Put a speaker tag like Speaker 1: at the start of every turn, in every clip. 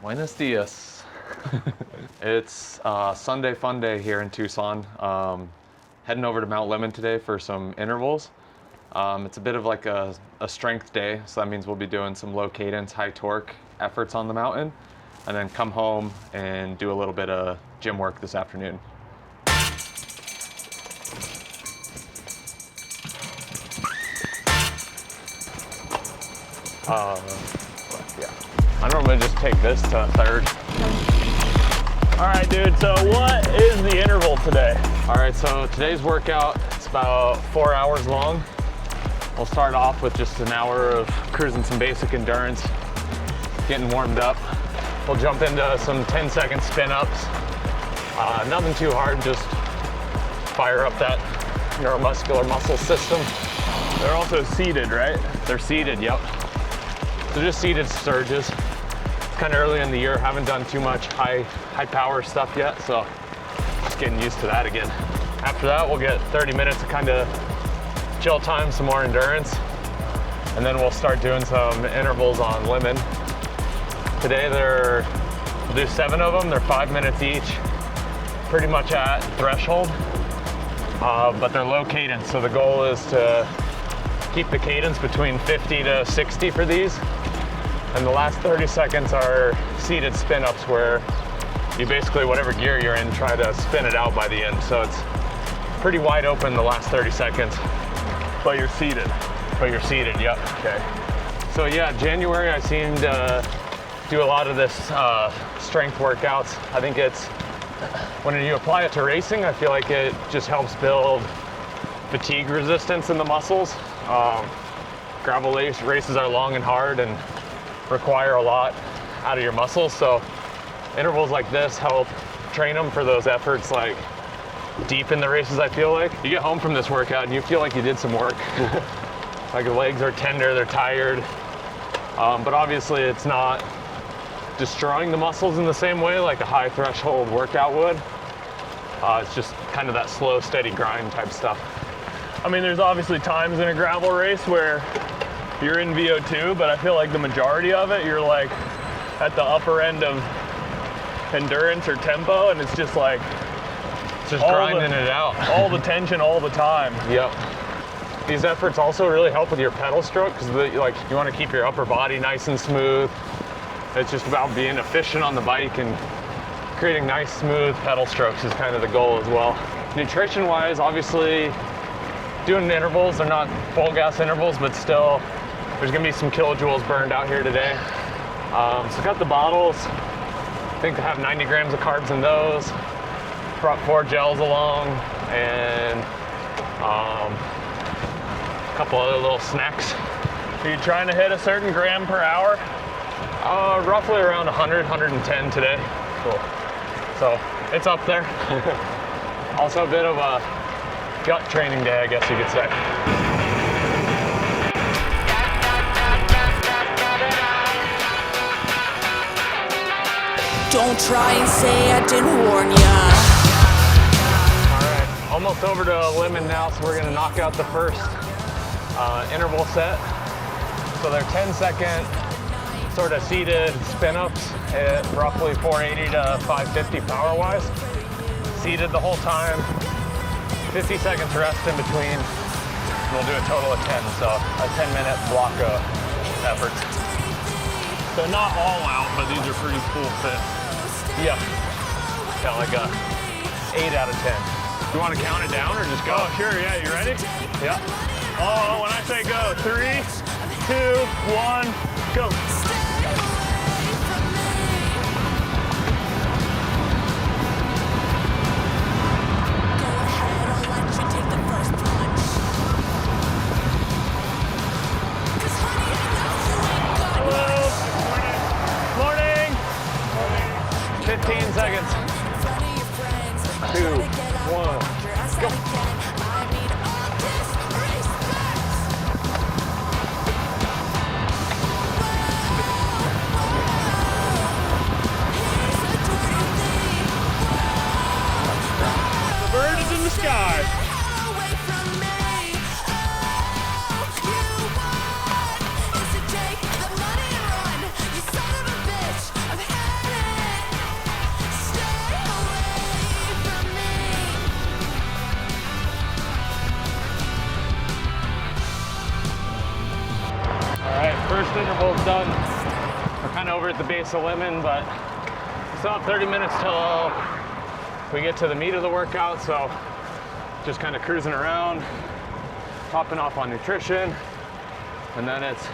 Speaker 1: Buenos dias. It's Sunday fun day here in Tucson. Heading over to Mount Lemmon today for some intervals. It's a bit of like a strength day, so that means we'll be doing some low cadence, high torque efforts on the mountain, and then come home and do a little bit of gym work this afternoon. Yeah. I normally just take this to third.
Speaker 2: All right, dude, so what is the interval today?
Speaker 1: All right, so today's workout, it's about 4 hours long. We'll start off with just an hour of cruising some basic endurance, getting warmed up. We'll jump into some 10-second spin-ups. Nothing too hard, just fire up that neuromuscular muscle system.
Speaker 2: They're also seated, right?
Speaker 1: They're seated, yep. So just seated surges. It's kind of early in the year, haven't done too much high power stuff yet, so just getting used to that again. After that, we'll get 30 minutes of kind of chill time, some more endurance, and then we'll start doing some intervals on Lemmon. Today we'll do 7 of them, they're 5 minutes each, pretty much at threshold, but they're low cadence, so the goal is to keep the cadence between 50 to 60 for these. And the last 30 seconds are seated spin-ups where you basically, whatever gear you're in, try to spin it out by the end. So it's pretty wide open the last 30 seconds.
Speaker 2: But you're seated.
Speaker 1: But you're seated, yep.
Speaker 2: Okay.
Speaker 1: So yeah, January I seem to do a lot of this strength workouts. I think it's, when you apply it to racing, I feel like it just helps build fatigue resistance in the muscles. Gravel races are long and hard and require a lot out of your muscles, so intervals like this help train them for those efforts like deep in the races. I feel like you get home from this workout and you feel like you did some work. Like the legs are tender, they're tired, but obviously it's not destroying the muscles in the same way like a high threshold workout would. It's just kind of that slow, steady grind type stuff.
Speaker 2: I mean, there's obviously times in a gravel race where you're in VO2, but I feel like the majority of it, you're like at the upper end of endurance or tempo, and it's just like
Speaker 1: just grinding it out.
Speaker 2: All the tension all the time.
Speaker 1: Yep. These efforts also really help with your pedal stroke because like you want to keep your upper body nice and smooth. It's just about being efficient on the bike and creating nice, smooth pedal strokes is kind of the goal as well. Nutrition-wise, obviously, doing intervals, they're not full gas intervals, but still, there's gonna be some kilojoules burned out here today. So got the bottles. I think I have 90 grams of carbs in those. Brought 4 gels along and a couple other little snacks.
Speaker 2: Are you trying to hit a certain gram per hour?
Speaker 1: Roughly around 100, 110 today.
Speaker 2: Cool.
Speaker 1: So it's up there. Also a bit of a gut training day, I guess you could say.
Speaker 3: Don't try and say I didn't warn ya.
Speaker 1: All right, almost over to Lemmon now, so we're gonna knock out the first interval set. So they're 10-second sort of seated spin-ups at roughly 480 to 550 power-wise. Seated the whole time. 50 seconds rest in between. We'll do a total of 10, so a 10-minute block of efforts.
Speaker 2: So not all out, but these are pretty full fit.
Speaker 1: Yeah. Kind of like a 8 out of 10. You want to count it down or just go?
Speaker 2: Oh, sure, yeah, you ready?
Speaker 1: Yeah.
Speaker 2: Oh, when I say go, 3, 2, 1, go.
Speaker 1: Morning. 15 seconds. 2, 1, go. over at the base of Lemmon, but still have 30 minutes till we get to the meat of the workout, so just kind of cruising around, topping off on nutrition, and then it's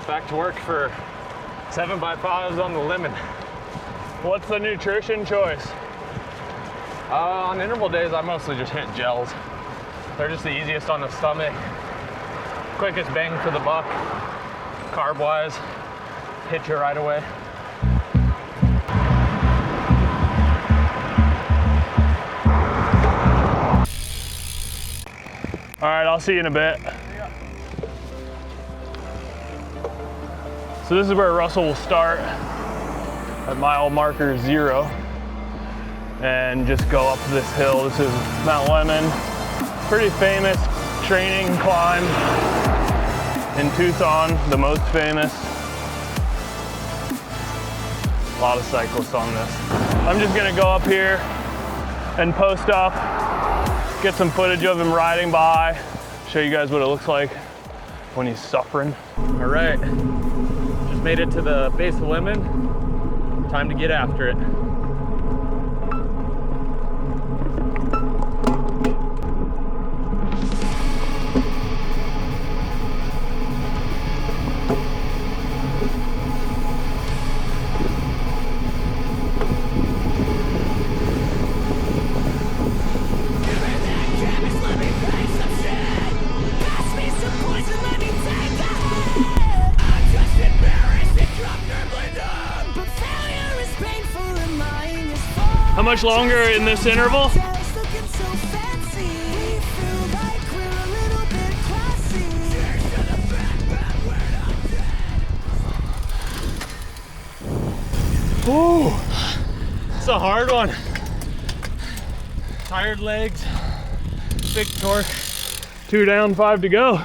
Speaker 1: back to work for 7x5s on the Lemmon.
Speaker 2: What's the nutrition choice?
Speaker 1: On interval days, I mostly just hit gels. They're just the easiest on the stomach, quickest bang for the buck, carb-wise, hit you right away.
Speaker 2: All right, I'll see you in a bit. So this is where Russell will start at mile marker 0 and just go up this hill. This is Mount Lemmon, pretty famous training climb in Tucson, the most famous. A lot of cyclists on this. I'm just gonna go up here and post up, get some footage of him riding by, show you guys what it looks like when he's suffering.
Speaker 1: All right, just made it to the base of Lemmon. Time to get after it.
Speaker 2: How much longer in this interval?
Speaker 1: Ooh, it's a hard one. Tired legs, big torque.
Speaker 2: 2 down, 5 to go.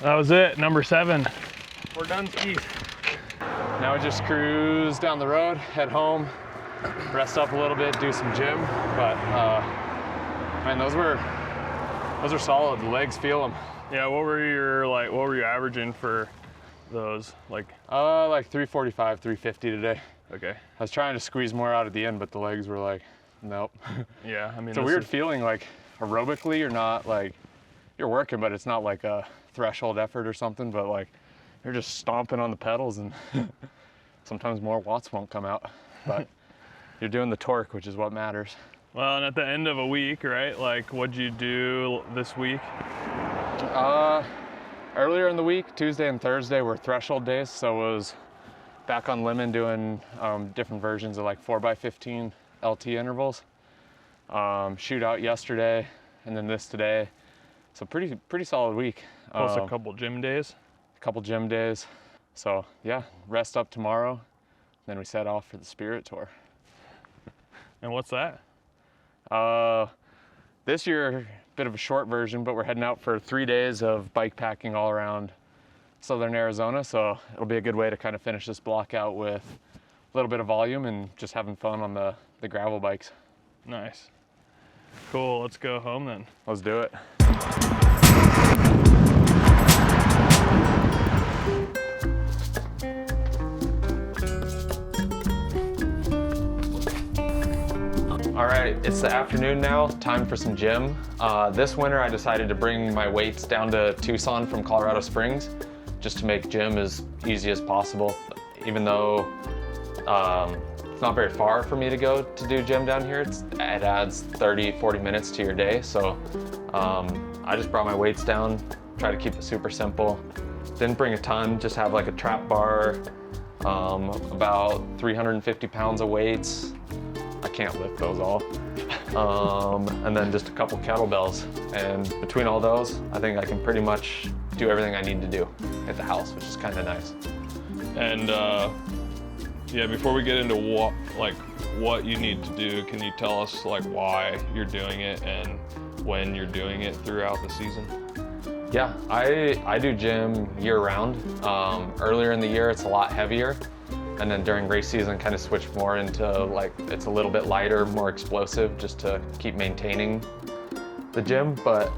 Speaker 2: That was it, number 7.
Speaker 1: We're done skis. Now we just cruise down the road, head home, rest up a little bit, do some gym. But man, those are solid. The legs feel them.
Speaker 2: Yeah, what were you averaging for those? Like
Speaker 1: 345, 350 today.
Speaker 2: Okay.
Speaker 1: I was trying to squeeze more out at the end, but the legs were like, nope.
Speaker 2: Yeah, I mean,
Speaker 1: it's a weird feeling, like aerobically you're not like, you're working, but it's not like a threshold effort or something, but like you're just stomping on the pedals and sometimes more watts won't come out, but you're doing the torque, which is what matters.
Speaker 2: Well, and at the end of a week, right? Like, what'd you do this week?
Speaker 1: Earlier in the week, Tuesday and Thursday were threshold days, so it was back on Lemmon doing different versions of like 4x15 LT intervals. Shootout yesterday, and then this today. So pretty solid week.
Speaker 2: Plus a couple gym days.
Speaker 1: A couple gym days. So yeah, rest up tomorrow. Then we set off for the Spirit Tour.
Speaker 2: And what's that?
Speaker 1: This year, a bit of a short version, but we're heading out for 3 days of bike packing all around Southern Arizona. So it'll be a good way to kind of finish this block out with a little bit of volume and just having fun on the gravel bikes.
Speaker 2: Nice. Cool, let's go home then.
Speaker 1: Let's do it. All right, it's the afternoon now, time for some gym. This winter I decided to bring my weights down to Tucson from Colorado Springs just to make gym as easy as possible. Even though it's not very far for me to go to do gym down here, it adds 30, 40 minutes to your day. So I just brought my weights down try to keep it super simple. Didn't bring a ton, just have like a trap bar, about 350 pounds of weights. I can't lift those all. And then just a couple kettlebells. And between all those, I think I can pretty much do everything I need to do at the house, which is kind of nice.
Speaker 2: And yeah, before we get into what you need to do, can you tell us like why you're doing it and when you're doing it throughout the season?
Speaker 1: Yeah, I do gym year round. Earlier in the year, it's a lot heavier. And then during race season, kind of switch more into like, it's a little bit lighter, more explosive, just to keep maintaining the gym. But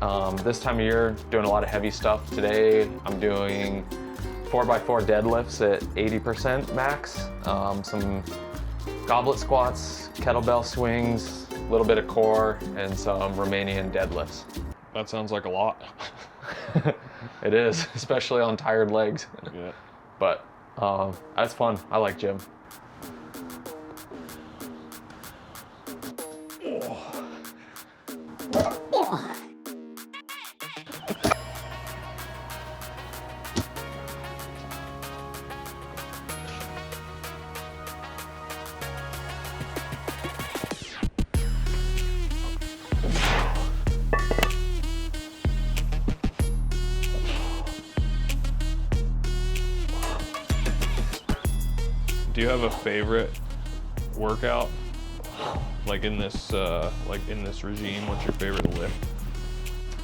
Speaker 1: this time of year, doing a lot of heavy stuff. Today, I'm doing 4x4 deadlifts at 80% max, some goblet squats, kettlebell swings, a little bit of core, and some Romanian deadlifts.
Speaker 2: That sounds like a lot.
Speaker 1: It is, especially on tired legs.
Speaker 2: Yeah.
Speaker 1: But that's fun. I like gym.
Speaker 2: Do you have a favorite workout? Like in this regime, what's your favorite lift?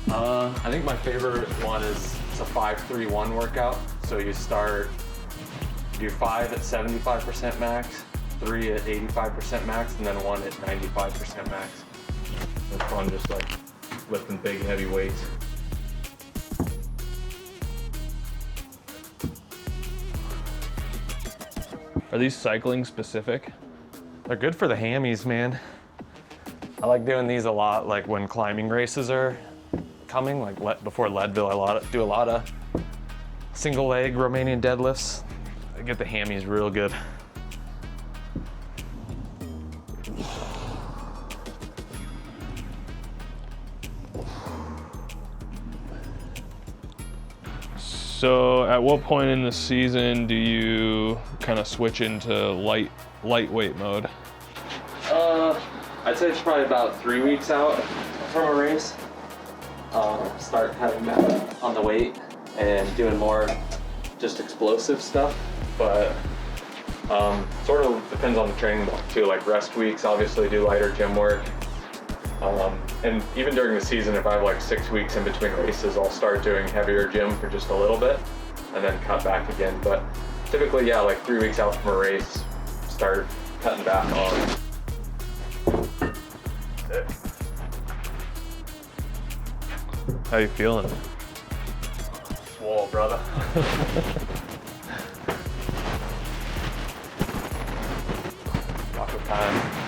Speaker 1: I think my favorite one is it's a 5-3-1 workout. So you do 5 at 75% max, 3 at 85% max, and then 1 at 95% max. It's fun, just like lifting big heavy weights.
Speaker 2: Are these cycling specific?
Speaker 1: They're good for the hammies, man. I like doing these a lot, like when climbing races are coming, like before Leadville, I do a lot of single leg Romanian deadlifts. I get the hammies real good.
Speaker 2: So at what point in the season do you kind of switch into lightweight mode?
Speaker 1: I'd say it's probably about 3 weeks out from a race. Start cutting back on the weight and doing more just explosive stuff. But sort of depends on the training block too. Like rest weeks, obviously do lighter gym work. And even during the season, if I have like 6 weeks in between races, I'll start doing heavier gym for just a little bit and then cut back again. But typically, yeah, like 3 weeks out from a race, start cutting back on.
Speaker 2: How you feeling?
Speaker 1: Swole, brother. Lots of time.